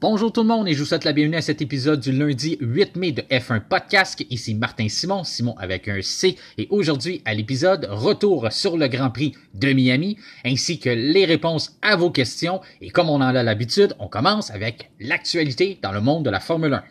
Bonjour tout le monde et je vous souhaite la bienvenue à cet épisode du lundi 8 mai de F1 Podcast. Ici Martin Simon, Simon avec un C, et aujourd'hui à l'épisode retour sur le Grand Prix de Miami ainsi que les réponses à vos questions. Et comme on en a l'habitude, on commence avec l'actualité dans le monde de la Formule 1.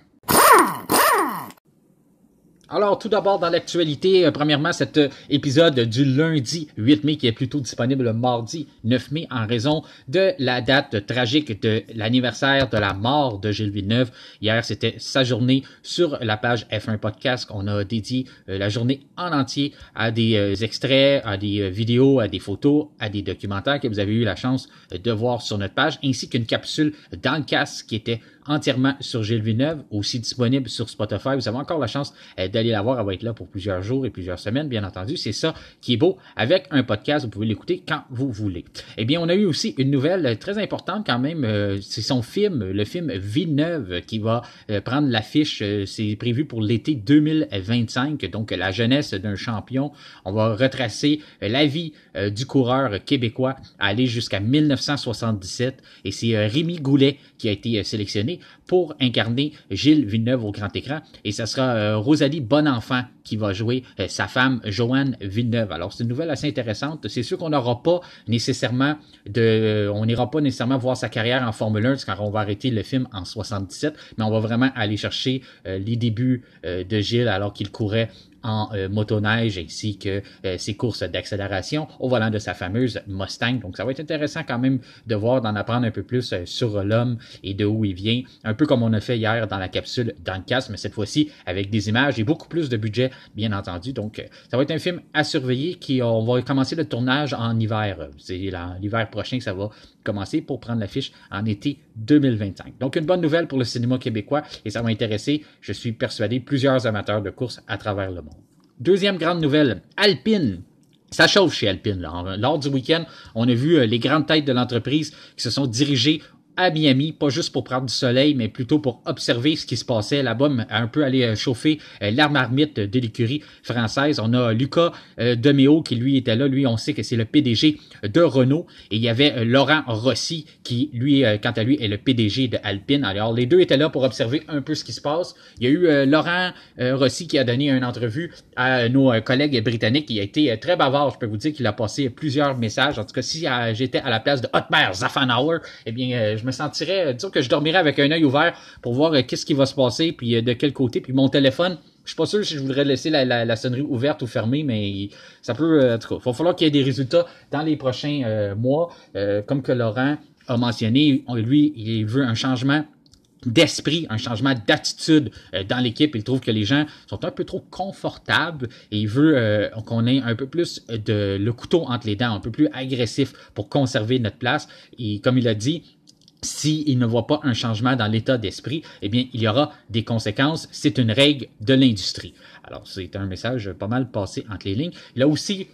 Alors, tout d'abord, dans l'actualité, premièrement, cet épisode du lundi 8 mai qui est plutôt disponible le mardi 9 mai en raison de la date tragique de l'anniversaire de la mort de Gilles Villeneuve. Hier, c'était sa journée sur la page F1 Podcast. On a dédié la journée en entier à des extraits, à des vidéos, à des photos, à des documentaires que vous avez eu la chance de voir sur notre page, ainsi qu'une capsule dans le casque qui était entièrement sur Gilles Villeneuve, aussi disponible sur Spotify. Vous avez encore la chance d'aller la voir. Elle va être là pour plusieurs jours et plusieurs semaines, bien entendu. C'est ça qui est beau. Avec un podcast, vous pouvez l'écouter quand vous voulez. Eh bien, on a eu aussi une nouvelle très importante quand même. C'est son film, le film Villeneuve, qui va prendre l'affiche. C'est prévu pour l'été 2025. Donc, la jeunesse d'un champion. On va retracer la vie du coureur québécois à aller jusqu'à 1977. Et c'est Rémi Goulet qui a été sélectionné pour incarner Gilles Villeneuve au grand écran. Et ça sera Rosalie Bonenfant qui va jouer sa femme Joanne Villeneuve. Alors, c'est une nouvelle assez intéressante. C'est sûr qu'on n'aura pas nécessairement on n'ira pas nécessairement voir sa carrière en Formule 1 quand on va arrêter le film en 77, mais on va vraiment aller chercher les débuts de Gilles alors qu'il courait en motoneige ainsi que ses courses d'accélération au volant de sa fameuse Mustang. Donc, ça va être intéressant quand même de voir, d'en apprendre un peu plus sur l'homme et de où il vient. Un peu comme on a fait hier dans la capsule dans le casque, mais cette fois-ci avec des images et beaucoup plus de budget, bien entendu. Donc, ça va être un film à surveiller on va commencer le tournage en hiver. C'est l'hiver prochain que ça va commencer pour prendre l'affiche en été 2025. Donc, une bonne nouvelle pour le cinéma québécois et ça va intéresser, je suis persuadé, plusieurs amateurs de course à travers le monde. Deuxième grande nouvelle, Alpine. Ça chauffe chez Alpine. Lors du week-end, on a vu les grandes têtes de l'entreprise qui se sont dirigées à Miami, pas juste pour prendre du soleil, mais plutôt pour observer ce qui se passait là-bas, un peu aller chauffer la marmite de l'écurie française. On a Luca Deméo qui, lui, était là. Lui, on sait que c'est le PDG de Renault. Et il y avait Laurent Rossi qui, lui, quant à lui, est le PDG de Alpine. Alors, les deux étaient là pour observer un peu ce qui se passe. Il y a eu Laurent Rossi qui a donné une entrevue à nos collègues britanniques. Il a été très bavard. Je peux vous dire qu'il a passé plusieurs messages. En tout cas, si j'étais à la place de Otmar Zaffanauer, eh bien, je me sentirais, disons que je dormirais avec un œil ouvert pour voir qu'est-ce qui va se passer, puis de quel côté. Puis mon téléphone, je suis pas sûr si je voudrais laisser la sonnerie ouverte ou fermée, mais ça peut, en tout cas, il va falloir qu'il y ait des résultats dans les prochains mois. Comme que Laurent a mentionné, lui, il veut un changement d'esprit, un changement d'attitude dans l'équipe. Il trouve que les gens sont un peu trop confortables et il veut qu'on ait un peu plus le couteau entre les dents, un peu plus agressif pour conserver notre place. Et comme il a dit, s'il ne voit pas un changement dans l'état d'esprit, eh bien, il y aura des conséquences. C'est une règle de l'industrie. Alors, c'est un message pas mal passé entre les lignes. Il a aussi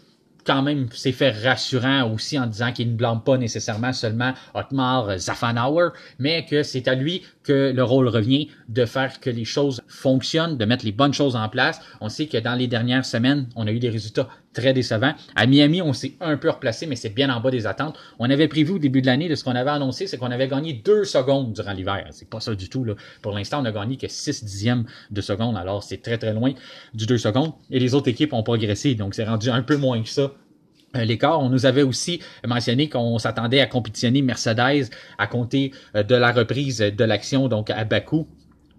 quand même s'est fait rassurant aussi en disant qu'il ne blâme pas nécessairement seulement Otmar Zaffanauer, mais que c'est à lui que le rôle revient de faire que les choses fonctionnent, de mettre les bonnes choses en place. On sait que dans les dernières semaines, on a eu des résultats très décevants. À Miami, on s'est un peu replacé, mais c'est bien en bas des attentes. On avait prévu au début de l'année, de ce qu'on avait annoncé, c'est qu'on avait gagné 2 secondes durant l'hiver. C'est pas ça du tout, là. Pour l'instant, on a gagné que 6 dixièmes de seconde, alors c'est très très loin du 2 secondes. Et les autres équipes ont progressé, donc c'est rendu un peu moins que ça. L'écart. On nous avait aussi mentionné qu'on s'attendait à compétitionner Mercedes à compter de la reprise de l'action, donc à Bakou.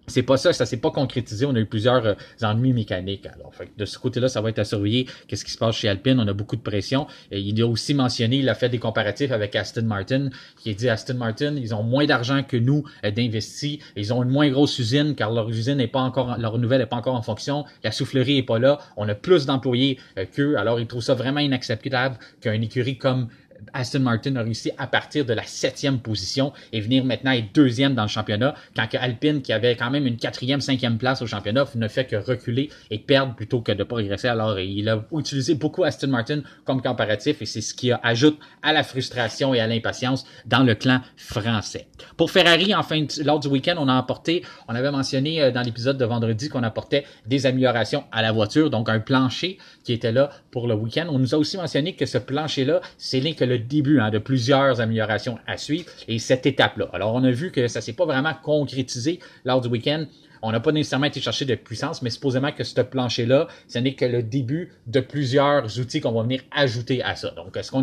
C'est pas ça s'est pas concrétisé. On a eu plusieurs ennuis mécaniques. Alors, fait, de ce côté-là, ça va être à surveiller. Qu'est-ce qui se passe chez Alpine? On a beaucoup de pression. Et il a aussi mentionné, il a fait des comparatifs avec Aston Martin, qui a dit Aston Martin, ils ont moins d'argent que nous d'investis. Ils ont une moins grosse usine, car leur usine n'est pas encore, leur nouvelle n'est pas encore en fonction. La soufflerie est pas là. On a plus d'employés qu'eux. Alors, ils trouvent ça vraiment inacceptable qu'un écurie comme Aston Martin a réussi à partir de la 7e position et venir maintenant être 2e dans le championnat, quand que Alpine, qui avait quand même une 4e, 5e place au championnat, ne fait que reculer et perdre plutôt que de progresser. Alors, il a utilisé beaucoup Aston Martin comme comparatif et c'est ce qui ajoute à la frustration et à l'impatience dans le clan français. Pour Ferrari, enfin, lors du week-end, on avait mentionné dans l'épisode de vendredi qu'on apportait des améliorations à la voiture, donc un plancher qui était là pour le week-end. On nous a aussi mentionné que ce plancher-là, c'est que le début de plusieurs améliorations à suivre et cette étape-là. Alors, on a vu que ça s'est pas vraiment concrétisé lors du week-end. On n'a pas nécessairement été chercher de puissance, mais supposément que ce plancher-là, ce n'est que le début de plusieurs outils qu'on va venir ajouter à ça. Donc, ce qu'on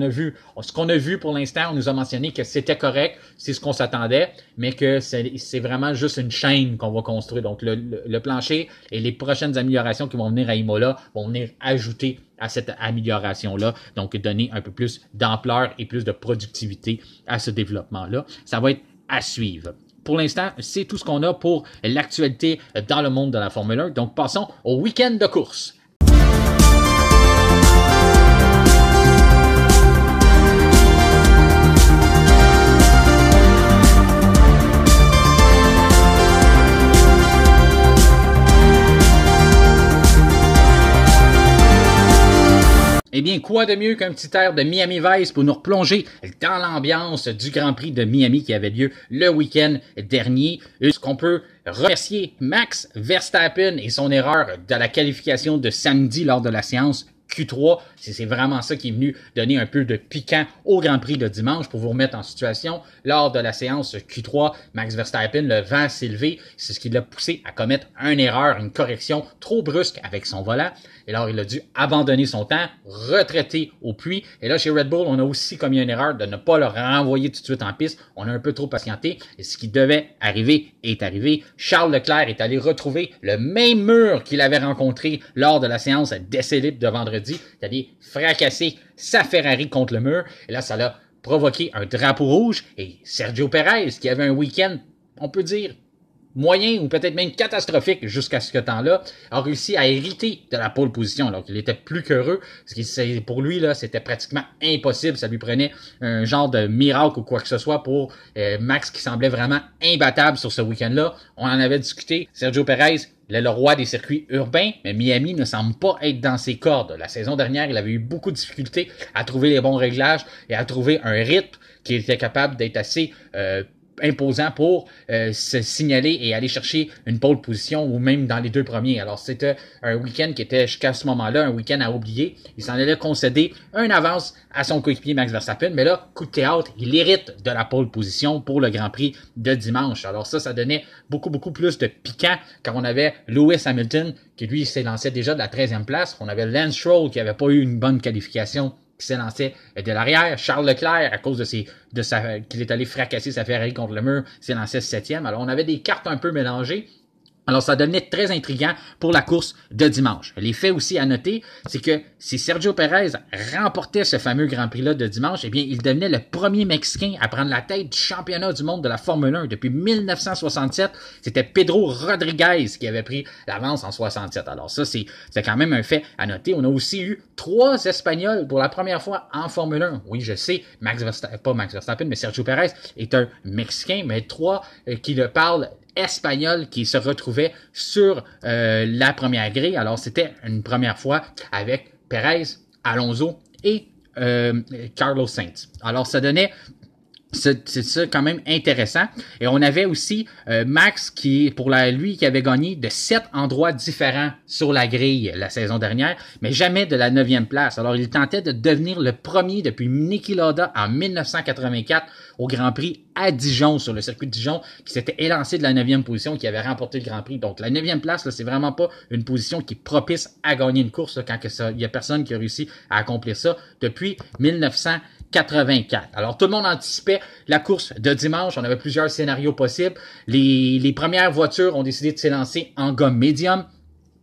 a vu pour l'instant, on nous a mentionné que c'était correct, c'est ce qu'on s'attendait, mais que c'est vraiment juste une chaîne qu'on va construire. Donc, le plancher et les prochaines améliorations qui vont venir à Imola vont venir ajouter à cette amélioration-là, donc donner un peu plus d'ampleur et plus de productivité à ce développement-là. Ça va être à suivre. Pour l'instant, c'est tout ce qu'on a pour l'actualité dans le monde de la Formule 1. Donc, passons au week-end de course. Eh bien, quoi de mieux qu'un petit air de Miami Vice pour nous replonger dans l'ambiance du Grand Prix de Miami qui avait lieu le week-end dernier. Est-ce qu'on peut remercier Max Verstappen et son erreur de la qualification de samedi lors de la séance Q3. C'est vraiment ça qui est venu donner un peu de piquant au Grand Prix de dimanche pour vous remettre en situation. Lors de la séance Q3, Max Verstappen, le vent s'est levé. C'est ce qui l'a poussé à commettre une erreur, une correction trop brusque avec son volant. Et alors, il a dû abandonner son temps, retraiter au puits. Et là, chez Red Bull, on a aussi commis une erreur de ne pas le renvoyer tout de suite en piste. On a un peu trop patienté. Et ce qui devait arriver est arrivé. Charles Leclerc est allé retrouver le même mur qu'il avait rencontré lors de la séance d'essai libre de vendredi. C'est-à-dire fracasser sa Ferrari contre le mur. Et là, ça l'a provoqué un drapeau rouge. Et Sergio Perez, qui avait un week-end, on peut dire, moyen ou peut-être même catastrophique jusqu'à ce temps-là, a réussi à hériter de la pole position. Alors qu'il était plus qu'heureux, parce que pour lui, là, c'était pratiquement impossible. Ça lui prenait un genre de miracle ou quoi que ce soit pour Max qui semblait vraiment imbattable sur ce week-end-là. On en avait discuté. Sergio Perez, il est le roi des circuits urbains, mais Miami ne semble pas être dans ses cordes. La saison dernière, il avait eu beaucoup de difficultés à trouver les bons réglages et à trouver un rythme qui était capable d'être assez imposant pour se signaler et aller chercher une pole position ou même dans les deux premiers. Alors, c'était un week-end qui était jusqu'à ce moment-là un week-end à oublier. Il s'en allait concéder un avance à son coéquipier Max Verstappen, mais là, coup de théâtre, il hérite de la pole position pour le Grand Prix de dimanche. Alors ça donnait beaucoup plus de piquant quand on avait Lewis Hamilton qui lui s'élançait déjà de la 13e place. On avait Lance Stroll qui avait pas eu une bonne qualification qui s'élançait de l'arrière. Charles Leclerc, à cause qu'il est allé fracasser sa Ferrari contre le mur, s'élançait 7e. Alors, on avait des cartes un peu mélangées. Alors, ça devenait très intriguant pour la course de dimanche. Les faits aussi à noter, c'est que si Sergio Perez remportait ce fameux Grand Prix-là de dimanche, eh bien, il devenait le premier Mexicain à prendre la tête du championnat du monde de la Formule 1 depuis 1967. C'était Pedro Rodriguez qui avait pris l'avance en 67. Alors ça, c'est quand même un fait à noter. On a aussi eu 3 Espagnols pour la première fois en Formule 1. Oui, je sais, pas Max Verstappen, mais Sergio Perez est un Mexicain, mais 3 qui le parlent espagnol qui se retrouvait sur la première grille. Alors, c'était une première fois avec Perez, Alonso et Carlos Sainz. Alors, ça donnait... C'est ça quand même intéressant. Et on avait aussi Max qui avait gagné de 7 endroits différents sur la grille la saison dernière, mais jamais de la 9e place. Alors il tentait de devenir le premier depuis Niki Lauda en 1984 au Grand Prix à Dijon, sur le circuit de Dijon, qui s'était élancé de la 9e position, qui avait remporté le Grand Prix. Donc la 9e place, là, c'est vraiment pas une position qui est propice à gagner une course, là, quand il y a personne qui a réussi à accomplir ça depuis 1984. Alors, tout le monde anticipait la course de dimanche. On avait plusieurs scénarios possibles. Les premières voitures ont décidé de s'élancer en gomme médium.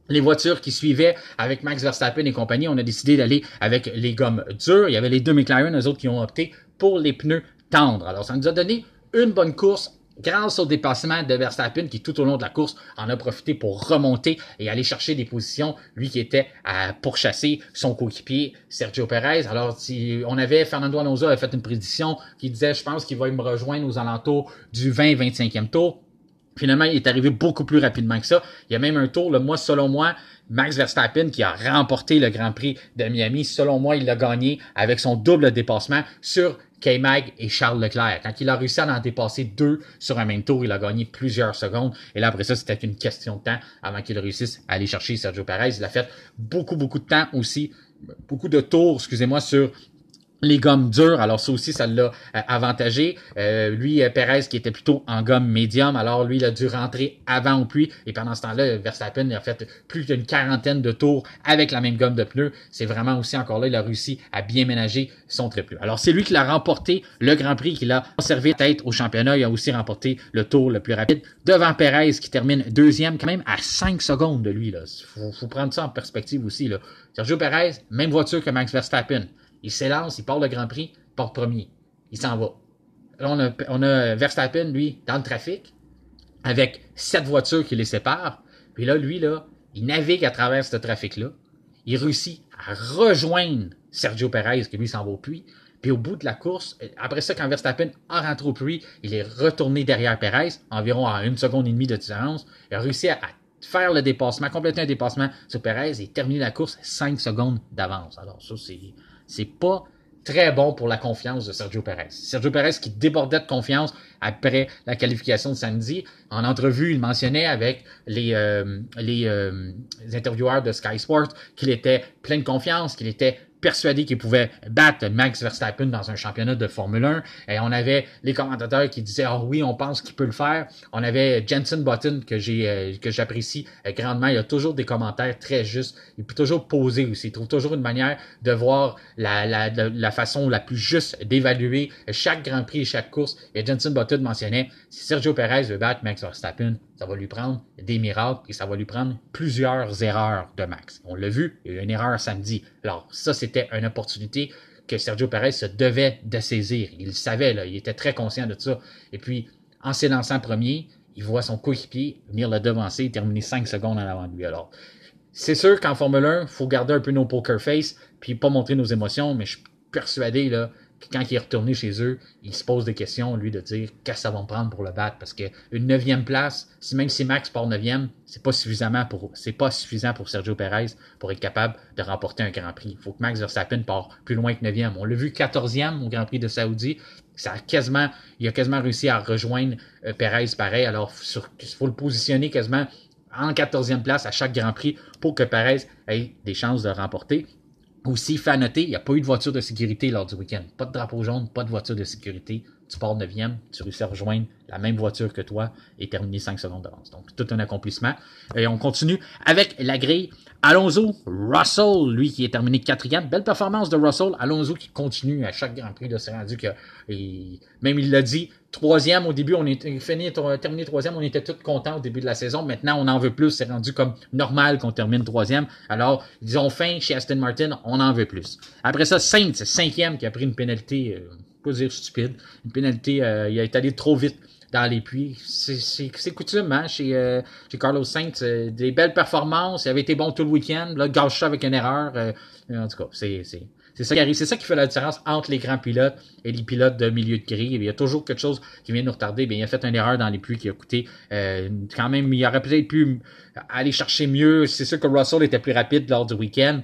Les voitures qui suivaient avec Max Verstappen et compagnie, on a décidé d'aller avec les gommes dures. Il y avait les 2 McLaren, eux autres, qui ont opté pour les pneus tendres. Alors, ça nous a donné une bonne course grâce au dépassement de Verstappen qui, tout au long de la course, en a profité pour remonter et aller chercher des positions, lui qui était à pourchasser son coéquipier Sergio Perez. Alors, Fernando Alonso avait fait une prédiction qui disait, je pense qu'il va me rejoindre aux alentours du 20-25e tour. Finalement, il est arrivé beaucoup plus rapidement que ça. Il y a même un tour, selon moi, Max Verstappen qui a remporté le Grand Prix de Miami. Selon moi, il l'a gagné avec son double dépassement sur K-Mag et Charles Leclerc. Quand il a réussi à en dépasser 2 sur un même tour, il a gagné plusieurs secondes. Et là, après ça, c'était une question de temps avant qu'il réussisse à aller chercher Sergio Perez. Il a fait beaucoup de temps aussi, beaucoup de tours, sur les gommes dures, alors ça aussi, ça l'a avantagé. Lui, Perez, qui était plutôt en gomme médium, alors lui, il a dû rentrer avant au puits. Et pendant ce temps-là, Verstappen a fait plus d'une quarantaine de tours avec la même gomme de pneus. C'est vraiment aussi, encore là, il a réussi à bien ménager son trait pneu. Alors, c'est lui qui l'a remporté le Grand Prix, qui l'a conservé tête au championnat. Il a aussi remporté le tour le plus rapide devant Perez, qui termine deuxième, quand même à 5 secondes de lui. Là. Faut prendre ça en perspective aussi. Là. Sergio Perez, même voiture que Max Verstappen. Il s'élance, il part le Grand Prix, il part premier. Il s'en va. Là, on a Verstappen, lui, dans le trafic, avec 7 voitures qui les séparent. Puis là, lui, là, il navigue à travers ce trafic-là. Il réussit à rejoindre Sergio Perez, qui lui s'en va au puits. Puis au bout de la course, après ça, quand Verstappen a rentré au puits, il est retourné derrière Perez, environ à 1 seconde et demie de différence. Il a réussi à faire le dépassement, compléter un dépassement sur Perez et terminer la course à 5 secondes d'avance. Alors ça, c'est pas très bon pour la confiance de Sergio Perez. Sergio Perez qui débordait de confiance après la qualification de samedi. En entrevue, il mentionnait avec les intervieweurs de Sky Sports qu'il était plein de confiance, qu'il était persuadé qu'il pouvait battre Max Verstappen dans un championnat de Formule 1. Et on avait les commentateurs qui disaient « Ah oui, on pense qu'il peut le faire ». On avait Jenson Button, que j'apprécie grandement. Il a toujours des commentaires très justes. Il peut toujours poser aussi. Il trouve toujours une manière de voir la façon la plus juste d'évaluer chaque Grand Prix et chaque course. Et Jenson Button mentionnait « Si Sergio Perez veut battre Max Verstappen, ça va lui prendre des miracles et ça va lui prendre plusieurs erreurs de Max. » On l'a vu, il y a eu une erreur samedi. Alors, ça, c'était une opportunité que Sergio Perez se devait de saisir. Il le savait, là, il était très conscient de ça. Et puis, en s'élançant premier, il voit son coéquipier venir le devancer et terminer 5 secondes en avant de lui. Alors, c'est sûr qu'en Formule 1, il faut garder un peu nos poker face puis pas montrer nos émotions, mais je suis persuadé là, que quand il est retourné chez eux, il se pose des questions, lui, de dire qu'est-ce que ça va me prendre pour le battre. Parce qu'une 9e place, même si Max part 9e, c'est pas suffisant pour Sergio Perez pour être capable de remporter un Grand Prix. Il faut que Max Verstappen parte plus loin que 9e. On l'a vu 14e au Grand Prix de Saoudi. Il a quasiment réussi à rejoindre Perez pareil. Alors, il faut le positionner quasiment en 14e place à chaque Grand Prix pour que Perez ait des chances de remporter. Aussi, fait à noter, il n'y a pas eu de voiture de sécurité lors du week-end. Pas de drapeau jaune, pas de voiture de sécurité. Tu pars 9e, tu réussis à rejoindre la même voiture que toi et terminer 5 secondes d'avance. Donc, tout un accomplissement. Et on continue avec la grille. Alonso, Russell, lui qui est terminé 4e. Belle performance de Russell. Alonso qui continue à chaque Grand Prix. C'est rendu que, même il l'a dit, 3e au début, on est terminé 3e, on était tous contents au début de la saison. Maintenant, on en veut plus. C'est rendu comme normal qu'on termine 3e. Alors, ils ont faim chez Aston Martin, on en veut plus. Après ça, Sainz, 5e, qui a pris une pénalité, pas dire stupide, une pénalité, il a été allé trop vite dans les puits. C'est coutume, hein, chez Carlos Sainz. Des belles performances. Il avait été bon tout le week-end. Là, gâche ça avec une erreur. En tout cas, c'est ça qui arrive. C'est ça qui fait la différence entre les grands pilotes et les pilotes de milieu de grille. Il y a toujours quelque chose qui vient nous retarder. Bien, il a fait une erreur dans les puits qui a coûté quand même. Il aurait peut-être pu aller chercher mieux. C'est sûr que Russell était plus rapide lors du week-end.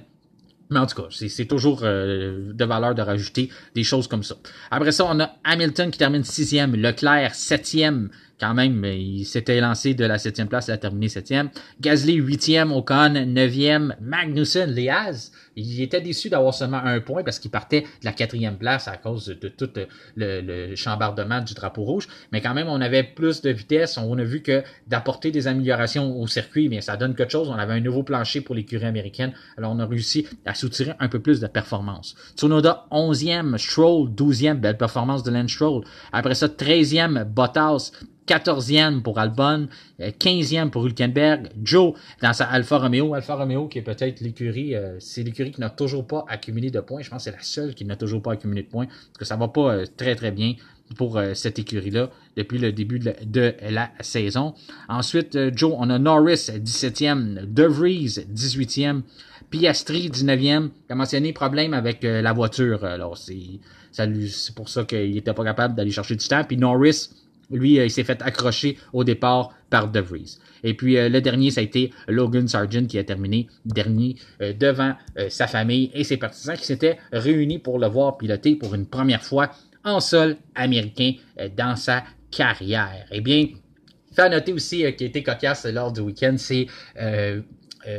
Mais en tout cas, c'est toujours de valeur de rajouter des choses comme ça. Après ça, on a Hamilton qui termine 6e, Leclerc 7e, quand même, il s'était lancé de la 7e place, il a terminé 7e. Gasly 8e, Ocon 9e, Magnussen, Liaz, il était déçu d'avoir seulement 1 point parce qu'il partait de la 4e place à cause de tout le chambardement du drapeau rouge. Mais quand même, on avait plus de vitesse. On a vu que d'apporter des améliorations au circuit, bien, ça donne quelque chose. On avait un nouveau plancher pour l'écurie américaine. Alors, on a réussi à soutirer un peu plus de performance. Tsunoda 11e, Stroll 12e, belle performance de Lance Stroll. Après ça, 13e, Bottas, 14e pour Albon, 15e pour Hülkenberg, Joe dans sa Alfa Romeo qui est peut-être l'écurie, c'est l'écurie qui n'a toujours pas accumulé de points. Je pense que c'est la seule qui n'a toujours pas accumulé de points, parce que ça va pas très très bien pour cette écurie-là depuis le début de la saison. Ensuite, Joe, on a Norris 17e, De Vries 18e, Piastri 19e, qui a mentionné problème avec la voiture. Alors c'est pour ça qu'il était pas capable d'aller chercher du temps. Puis Norris, lui, il s'est fait accrocher au départ par De Vries. Et puis, le dernier, ça a été Logan Sargent qui a terminé dernier devant sa famille et ses partisans qui s'étaient réunis pour le voir piloter pour une première fois en sol américain dans sa carrière. Eh bien, fait à noter aussi qui a été cocasse lors du week-end, c'est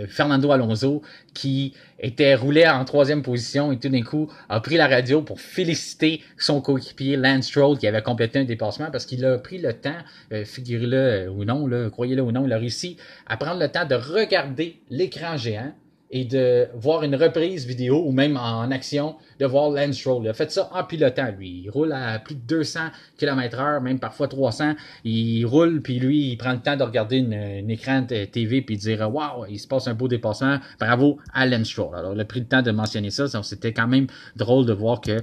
Fernando Alonso qui était roulé en 3e position et tout d'un coup a pris la radio pour féliciter son coéquipier Lance Stroll qui avait complété un dépassement parce qu'il a pris le temps, figurez-le ou non, croyez-le ou non, il a réussi à prendre le temps de regarder l'écran géant et de voir une reprise vidéo ou même en action de voir Lance Stroll. Il a fait ça en pilotant, lui. Il roule à plus de 200 km/h, même parfois 300. Il roule, puis lui, il prend le temps de regarder un écran de TV puis de dire « Wow, il se passe un beau dépassement. Bravo à Lance Stroll. » Alors, il a pris le temps de mentionner ça. Donc, c'était quand même drôle de voir qu'il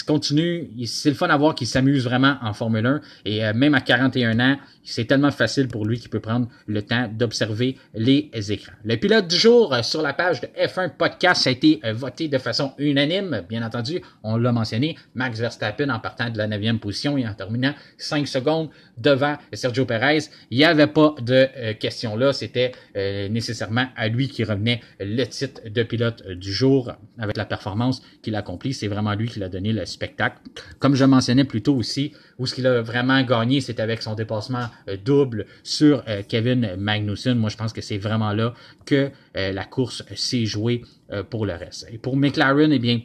continue. C'est le fun à voir qu'il s'amuse vraiment en Formule 1. Et même à 41 ans, c'est tellement facile pour lui qu'il peut prendre le temps d'observer les écrans. Le pilote du jour sur la page de F1 Podcast a été voté de façon unanime. Bien entendu, on l'a mentionné, Max Verstappen en partant de la 9e position et en terminant 5 secondes devant Sergio Perez. Il n'y avait pas de question là. C'était nécessairement à lui qui revenait le titre de pilote du jour avec la performance qu'il a accomplie. C'est vraiment lui qui l'a donné le spectacle. Comme je mentionnais plus tôt aussi, où ce qu'il a vraiment gagné, c'est avec son dépassement double sur Kevin Magnussen. Moi, je pense que c'est vraiment là que la course s'est jouée pour le reste. Et pour McLaren, eh bien,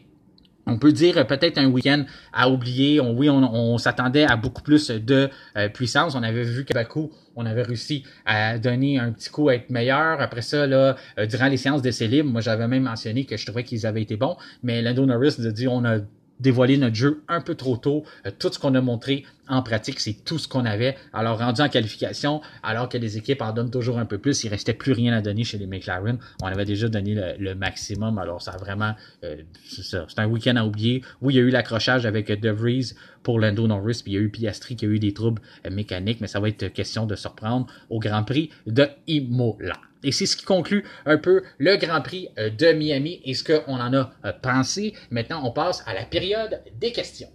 on peut dire peut-être un week-end à oublier. On s'attendait à beaucoup plus de puissance. On avait vu qu'à Bakou, on avait réussi à donner un petit coup à être meilleur. Après ça, là, durant les séances d'essai libre, moi, j'avais même mentionné que je trouvais qu'ils avaient été bons. Mais Lando Norris a dit on a dévoilé notre jeu un peu trop tôt. Tout ce qu'on a montré en pratique, c'est tout ce qu'on avait. Alors, rendu en qualification, alors que les équipes en donnent toujours un peu plus, il restait plus rien à donner chez les McLaren. On avait déjà donné le maximum. Alors, ça a vraiment... c'est ça. C'est un week-end à oublier. Oui, il y a eu l'accrochage avec De Vries pour Lando Norris, puis il y a eu Piastri qui a eu des troubles mécaniques, mais ça va être question de se reprendre au Grand Prix de Imola. Et c'est ce qui conclut un peu le Grand Prix de Miami et ce qu'on en a pensé. Maintenant, on passe à la période des questions.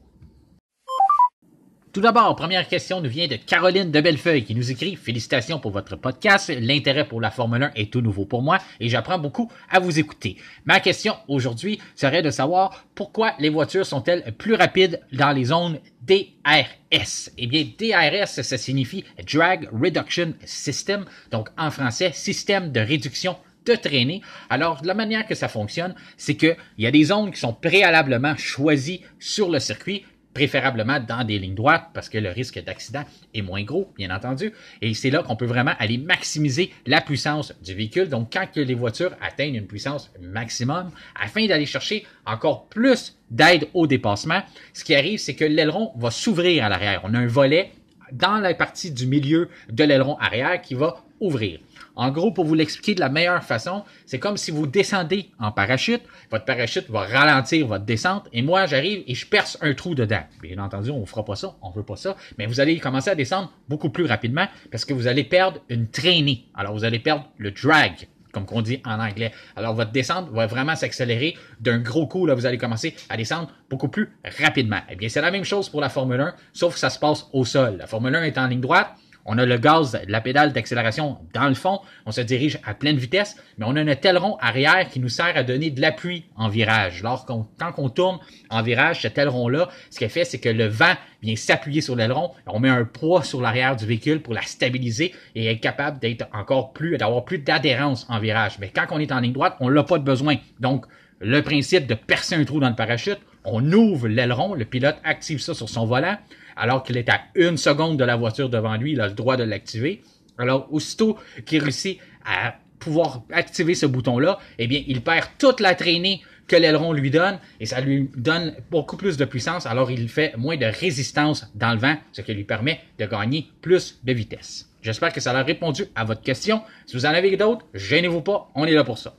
Tout d'abord, première question nous vient de Caroline de Bellefeuille qui nous écrit « Félicitations pour votre podcast. L'intérêt pour la Formule 1 est tout nouveau pour moi et j'apprends beaucoup à vous écouter. Ma question aujourd'hui serait de savoir pourquoi les voitures sont-elles plus rapides dans les zones DRS. Eh bien, DRS, ça signifie Drag Reduction System, donc en français, système de réduction de traînée. Alors, la manière que ça fonctionne, c'est qu'il y a des zones qui sont préalablement choisies sur le circuit, préférablement dans des lignes droites parce que le risque d'accident est moins gros, bien entendu. Et c'est là qu'on peut vraiment aller maximiser la puissance du véhicule. Donc, quand que les voitures atteignent une puissance maximum, afin d'aller chercher encore plus d'aide au dépassement, ce qui arrive, c'est que l'aileron va s'ouvrir à l'arrière. On a un volet dans la partie du milieu de l'aileron arrière qui va ouvrir. En gros, pour vous l'expliquer de la meilleure façon, c'est comme si vous descendez en parachute, votre parachute va ralentir votre descente, et moi, j'arrive et je perce un trou dedans. Bien entendu, on ne fera pas ça, on veut pas ça, mais vous allez commencer à descendre beaucoup plus rapidement parce que vous allez perdre une traînée. Alors, vous allez perdre le drag, comme on dit en anglais. Alors, votre descente va vraiment s'accélérer d'un gros coup. Là, vous allez commencer à descendre beaucoup plus rapidement. Eh bien, c'est la même chose pour la Formule 1, sauf que ça se passe au sol. La Formule 1 est en ligne droite. On a le gaz, la pédale d'accélération dans le fond. On se dirige à pleine vitesse, mais on a un aileron arrière qui nous sert à donner de l'appui en virage. Quand on tourne en virage, cet aileron-là, ce qu'il fait, c'est que le vent vient s'appuyer sur l'aileron. On met un poids sur l'arrière du véhicule pour la stabiliser et être capable d'avoir plus d'adhérence en virage. Mais quand on est en ligne droite, on n'a pas de besoin. Donc, le principe de percer un trou dans le parachute, on ouvre l'aileron, le pilote active ça sur son volant, alors qu'il est à 1 seconde de la voiture devant lui, il a le droit de l'activer. Alors, aussitôt qu'il réussit à pouvoir activer ce bouton-là, eh bien, il perd toute la traînée que l'aileron lui donne et ça lui donne beaucoup plus de puissance, alors il fait moins de résistance dans le vent, ce qui lui permet de gagner plus de vitesse. J'espère que ça a répondu à votre question. Si vous en avez d'autres, gênez-vous pas, on est là pour ça.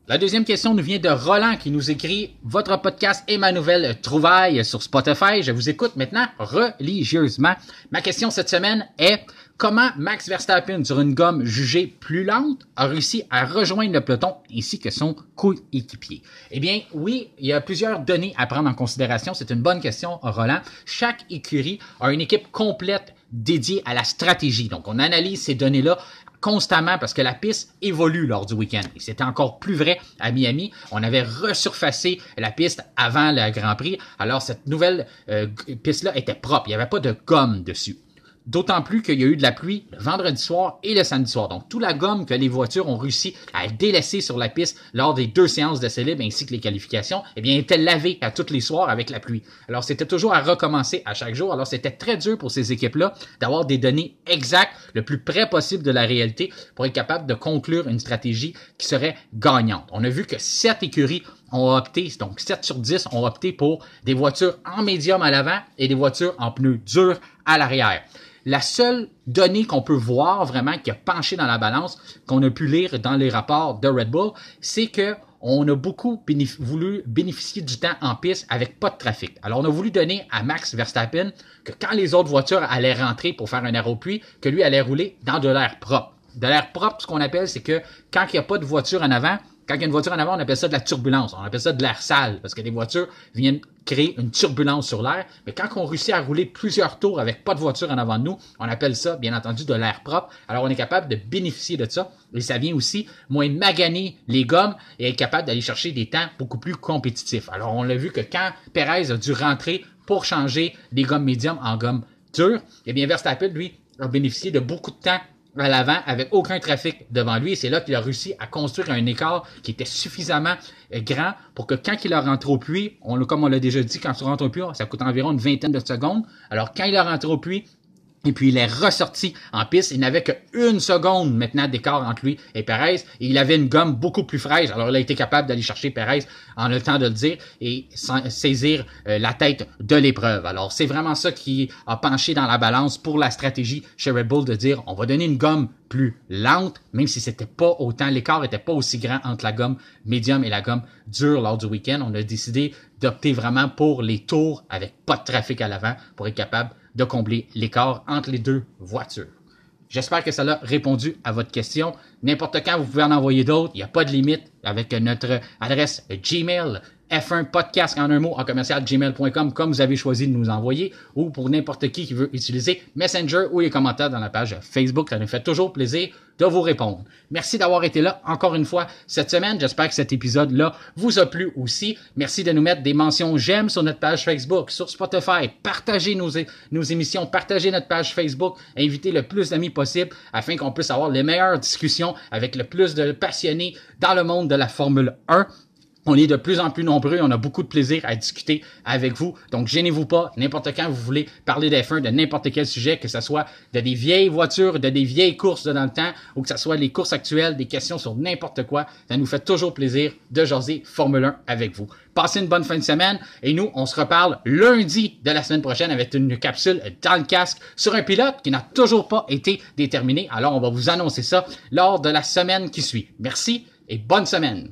La deuxième question nous vient de Roland qui nous écrit « Votre podcast est ma nouvelle trouvaille sur Spotify. Je vous écoute maintenant religieusement. Ma question cette semaine est « Comment Max Verstappen, sur une gomme jugée plus lente, a réussi à rejoindre le peloton ainsi que son coéquipier? » Eh bien, oui, il y a plusieurs données à prendre en considération. C'est une bonne question, Roland. Chaque écurie a une équipe complète dédiée à la stratégie. Donc, on analyse ces données-là constamment parce que la piste évolue lors du week-end. Et c'était encore plus vrai à Miami. On avait resurfacé la piste avant le Grand Prix. Alors, cette nouvelle piste-là était propre. Il n'y avait pas de gomme dessus. D'autant plus qu'il y a eu de la pluie le vendredi soir et le samedi soir. Donc, toute la gomme que les voitures ont réussi à délaisser sur la piste lors des 2 séances d'essais libres ainsi que les qualifications, eh bien, était lavée à tous les soirs avec la pluie. Alors, c'était toujours à recommencer à chaque jour. Alors, c'était très dur pour ces équipes-là d'avoir des données exactes, le plus près possible de la réalité pour être capable de conclure une stratégie qui serait gagnante. On a vu que 7 écuries ont opté, donc 7 sur 10 ont opté pour des voitures en médium à l'avant et des voitures en pneus durs à l'arrière. La seule donnée qu'on peut voir vraiment qui a penché dans la balance, qu'on a pu lire dans les rapports de Red Bull, c'est que on a beaucoup voulu bénéficier du temps en piste avec pas de trafic. Alors, on a voulu donner à Max Verstappen que quand les autres voitures allaient rentrer pour faire un arrêt au puits, que lui allait rouler dans de l'air propre. De l'air propre, ce qu'on appelle, c'est que quand il n'y a pas de voiture en avant, quand il y a une voiture en avant, on appelle ça de la turbulence. On appelle ça de l'air sale parce que les voitures viennent créer une turbulence sur l'air. Mais quand on réussit à rouler plusieurs tours avec pas de voiture en avant de nous, on appelle ça, bien entendu, de l'air propre. Alors, on est capable de bénéficier de ça. Et ça vient aussi moins maganer les gommes et être capable d'aller chercher des temps beaucoup plus compétitifs. Alors, on l'a vu que quand Perez a dû rentrer pour changer des gommes médium en gommes dures, eh bien, Verstappen, lui, a bénéficié de beaucoup de temps à l'avant avec aucun trafic devant lui et c'est là qu'il a réussi à construire un écart qui était suffisamment grand pour que quand il a rentré au puits, comme on l'a déjà dit, quand tu rentres au puits, ça coûte environ une vingtaine de secondes. Alors quand il a rentré au puits, et puis il est ressorti en piste, il n'avait qu'une seconde maintenant d'écart entre lui et Perez, et il avait une gomme beaucoup plus fraîche. Alors il a été capable d'aller chercher Perez en le temps de le dire et saisir la tête de l'épreuve. Alors c'est vraiment ça qui a penché dans la balance pour la stratégie chez Red Bull de dire on va donner une gomme plus lente, même si c'était pas autant, l'écart était pas aussi grand entre la gomme médium et la gomme dure lors du week-end. On a décidé d'opter vraiment pour les tours avec pas de trafic à l'avant pour être capable de combler l'écart entre les deux voitures. J'espère que ça a répondu à votre question. N'importe quand, vous pouvez en envoyer d'autres. Il n'y a pas de limite avec notre adresse Gmail, F1podcast en un mot, en commercial@gmail.com, comme vous avez choisi de nous envoyer, ou pour n'importe qui veut utiliser Messenger ou les commentaires dans la page Facebook. Ça nous fait toujours plaisir de vous répondre. Merci d'avoir été là encore une fois cette semaine. J'espère que cet épisode-là vous a plu aussi. Merci de nous mettre des mentions j'aime sur notre page Facebook, sur Spotify. Partagez nos émissions, partagez notre page Facebook, invitez le plus d'amis possible afin qu'on puisse avoir les meilleures discussions avec le plus de passionnés dans le monde de la Formule 1. On est de plus en plus nombreux, on a beaucoup de plaisir à discuter avec vous. Donc, gênez-vous pas, n'importe quand vous voulez parler d'F1, de n'importe quel sujet, que ce soit de des vieilles voitures, de des vieilles courses de dans le temps, ou que ce soit les courses actuelles, des questions sur n'importe quoi. Ça nous fait toujours plaisir de jaser Formule 1 avec vous. Passez une bonne fin de semaine et nous, on se reparle lundi de la semaine prochaine avec une capsule dans le casque sur un pilote qui n'a toujours pas été déterminé. Alors, on va vous annoncer ça lors de la semaine qui suit. Merci et bonne semaine.